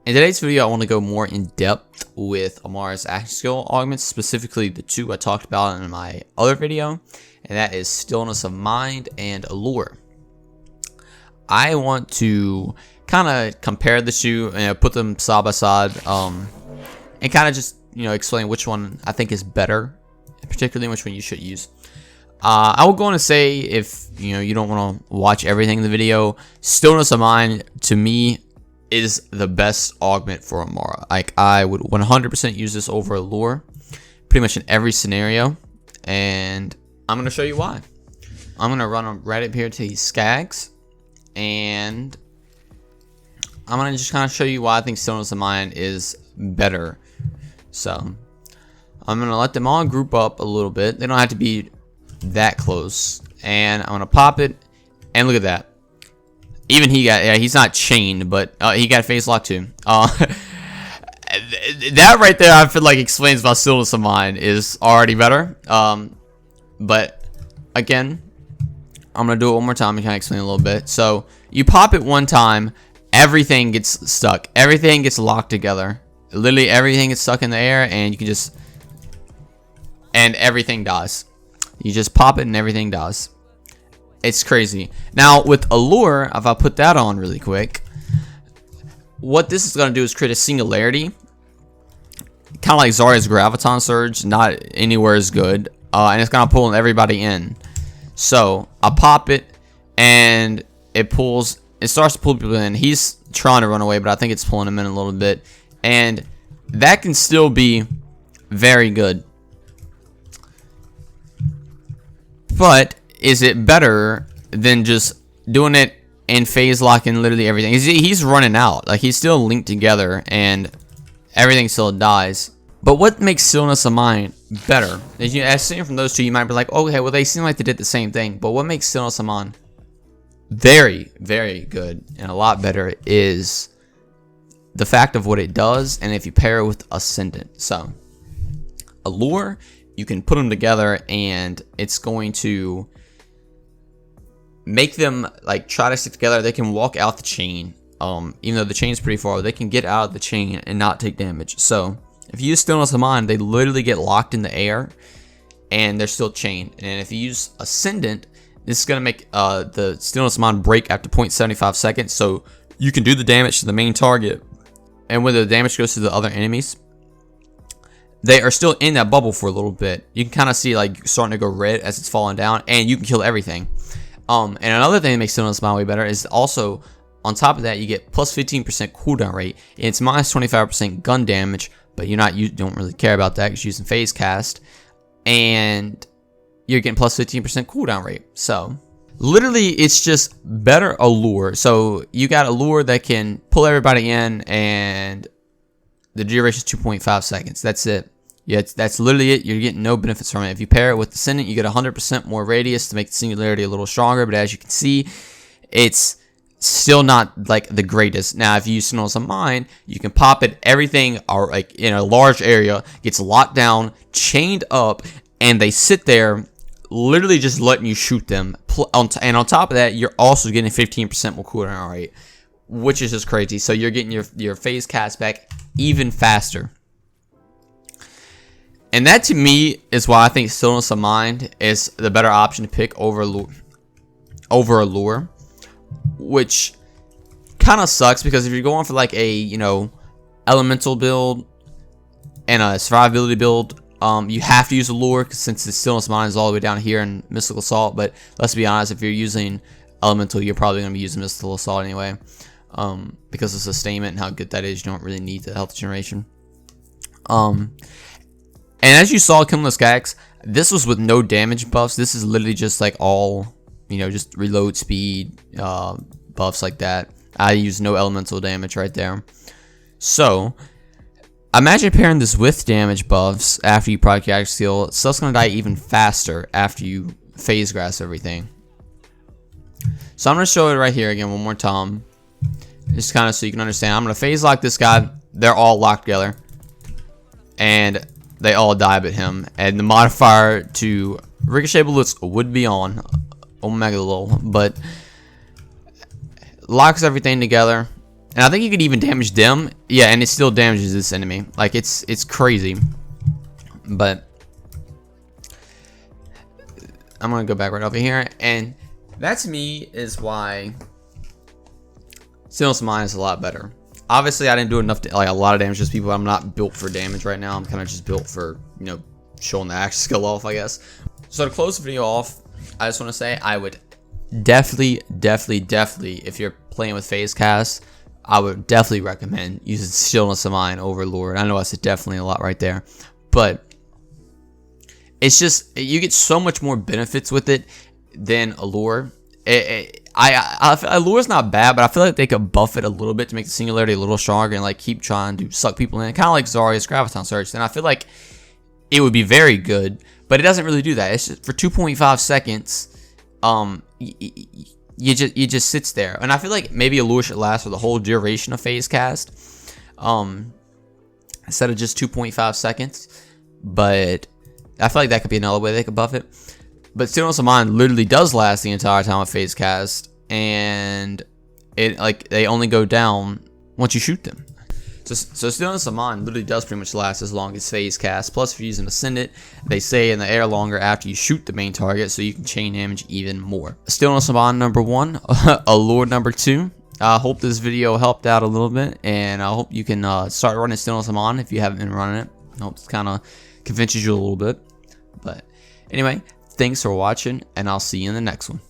In today's video, I want to go more in depth with Amar's action skill augments, specifically the two I talked about in my other video, and that is Stillness of Mind and Allure. I want to kind of compare the two and put them side by side, and kind of just explain which one I think is better, particularly which one you should use. I will go on to say, if you don't want to watch everything in the video, Stillness of Mind to me is the best augment for Amara. Like, I would 100% use this over Allure pretty much in every scenario, and I'm going to show you why. I'm going to run right up here to these skags, and I'm going to just kind of show you why I think Stillness of Mind is better. So I'm going to let them all group up a little bit. They don't have to be that close, and I'm going to pop it, and look at that. Even he got, he's not chained, but he got phase lock too. That right there, I feel like explains why Stillness of Mind is already better. But again, I'm gonna do it one more time and kind of explain a little bit. So you pop it one time, everything gets stuck, everything gets locked together. Literally everything gets stuck in the air, and you can just, and everything dies. You just pop it and everything dies. It's crazy. Now with Allure, if I put that on really quick, what this is going to do is create a singularity, kind of like Zarya's Graviton Surge, not anywhere as good, and it's going to pull everybody in. So I pop it, and it starts to pull people in. He's trying to run away, but I think it's pulling him in a little bit, and that can still be very good. But is it better than just doing it in phase lock and literally everything? He's running out. Like, he's still linked together and everything still dies. But what makes Stillness of Mind better? As seen from those two, you might be like, okay, well, they seem like they did the same thing. But what makes Stillness of Mind very, very good and a lot better is the fact of what it does, and if you pair it with Ascendant. So Allure, you can put them together, and it's going to make them like try to stick together. They can walk out the chain, even though the chain's pretty far. They can get out of the chain and not take damage. So if you use Stillness of Mind, they literally get locked in the air, and they're still chained. And if you use Ascendant, this is gonna make the Stillness of Mind break after 0.75 seconds. So you can do the damage to the main target, and when the damage goes to the other enemies, they are still in that bubble for a little bit. You can kind of see like starting to go red as it's falling down, and you can kill everything. And another thing that makes Stillness of Mind way better is also, on top of that, you get plus 15% cooldown rate. It's minus 25% gun damage, but you don't really care about that because you're using phase cast, and you're getting plus 15% cooldown rate. So literally, it's just better Allure. So you got Allure that can pull everybody in, and the duration is 2.5 seconds. That's it. Yeah, that's literally it. You're getting no benefits from it. If you pair it with Ascendant, you get 100% more radius to make the singularity a little stronger. But as you can see, it's still not like the greatest. Now, if you use Stillness of Mind, you can pop it. Everything are like in a large area gets locked down, chained up, and they sit there, literally just letting you shoot them. And on top of that, you're also getting 15% more cooldown rate, which is just crazy. So you're getting your phase cast back even faster. And that, to me, is why I think Stillness of Mind is the better option to pick over Allure, which kind of sucks, because if you're going for like a elemental build and a survivability build, you have to use Allure, since the Stillness of Mind is all the way down here in Mystical Assault. But let's be honest, if you're using elemental, you're probably going to be using Mystical Assault anyway, because of sustainment and how good that is. You don't really need the health generation. And as you saw killing the skags, this was with no damage buffs. This is literally just like all, just reload speed, buffs like that. I use no elemental damage right there. So imagine pairing this with damage buffs after you proc your action skill. Stuff's gonna die even faster after you phase grass everything. So I'm gonna show it right here again one more time, just kind of so you can understand. I'm gonna phase lock this guy. They're all locked together, and they all die but him. And the modifier to ricochet bullets would be on Omega Lol, but locks everything together, And I think you could even damage them. Yeah, and it still damages this enemy. Like, it's crazy. But I'm gonna go back right over here, and that to me is why Stillness of Mind is a lot better. Obviously, I didn't do enough, like a lot of damage to people. I'm not built for damage right now. I'm kind of just built for, you know, showing the axe skill off, I guess. So to close the video off, I just want to say I would definitely, if you're playing with phase cast, I would definitely recommend using Stillness of Mind over Allure. I know I said definitely a lot right there, but it's just, you get so much more benefits with it than Allure. Allure's not bad, but I feel like they could buff it a little bit to make the singularity a little stronger and like keep trying to suck people in, kind of like Zarya's Graviton Surge. And I feel like it would be very good, but it doesn't really do that. It's just for 2.5 seconds. You just sits there, and I feel like maybe Allure should last for the whole duration of phase cast, instead of just 2.5 seconds. But I feel like that could be another way they could buff it. But Stillness of Mind literally does last the entire time of phase cast, and it like they only go down once you shoot them. So Stillness of Mind literally does pretty much last as long as phase cast. Plus, if you're using Ascendant, they stay in the air longer after you shoot the main target, so you can chain damage even more. Stillness of Mind number 1, Allure number 2. I hope this video helped out a little bit, and I hope you can start running Stillness of Mind if you haven't been running it. I hope it kind of convinces you a little bit. But anyway, thanks for watching, and I'll see you in the next one.